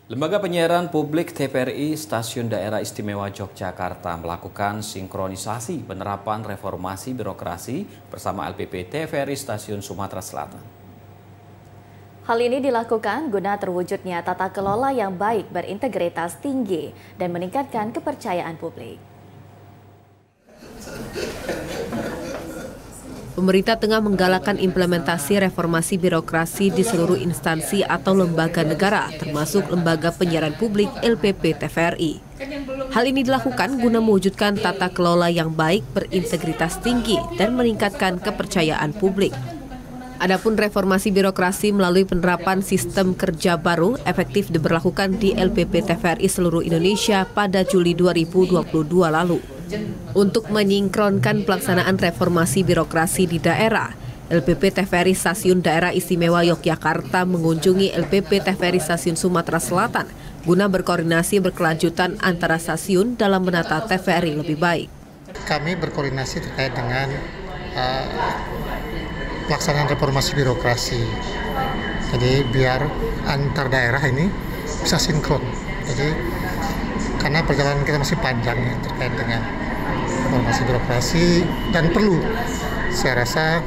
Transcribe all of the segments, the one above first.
Lembaga Penyiaran Publik TVRI Stasiun Daerah Istimewa Yogyakarta melakukan sinkronisasi penerapan reformasi birokrasi bersama LPP TVRI Stasiun Sumatera Selatan. Hal ini dilakukan guna terwujudnya tata kelola yang baik, berintegritas tinggi, dan meningkatkan kepercayaan publik. Pemerintah tengah menggalakkan implementasi reformasi birokrasi di seluruh instansi atau lembaga negara, termasuk Lembaga Penyiaran Publik LPP TVRI. Hal ini dilakukan guna mewujudkan tata kelola yang baik, berintegritas tinggi, dan meningkatkan kepercayaan publik. Adapun reformasi birokrasi melalui penerapan sistem kerja baru efektif diberlakukan di LPP TVRI seluruh Indonesia pada Juli 2022 lalu. Untuk menyingkronkan pelaksanaan reformasi birokrasi di daerah, LPP TVRI Stasiun Daerah Istimewa Yogyakarta mengunjungi LPP TVRI Stasiun Sumatera Selatan guna berkoordinasi berkelanjutan antara stasiun dalam menata TVRI lebih baik. Kami berkoordinasi terkait dengan pelaksanaan reformasi birokrasi. Jadi biar antar daerah ini bisa sinkron. Jadi karena perjalanan kita masih panjang ya terkait dengan reformasi birokrasi dan perlu saya rasa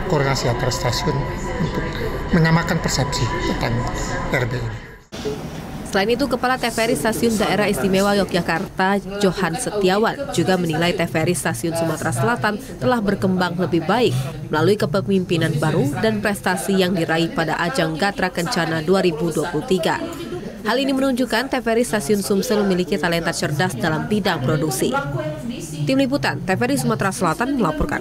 koordinasi antar stasiun untuk menyamakan persepsi tentang RB ini. Selain itu, Kepala TVRI Stasiun Daerah Istimewa Yogyakarta, Johan Setiawan, juga menilai TVRI Stasiun Sumatera Selatan telah berkembang lebih baik melalui kepemimpinan baru dan prestasi yang diraih pada ajang Gatra Kencana 2023. Hal ini menunjukkan TVRI Stasiun Sumsel memiliki talenta cerdas dalam bidang produksi. Tim Liputan TVRI Sumatera Selatan melaporkan.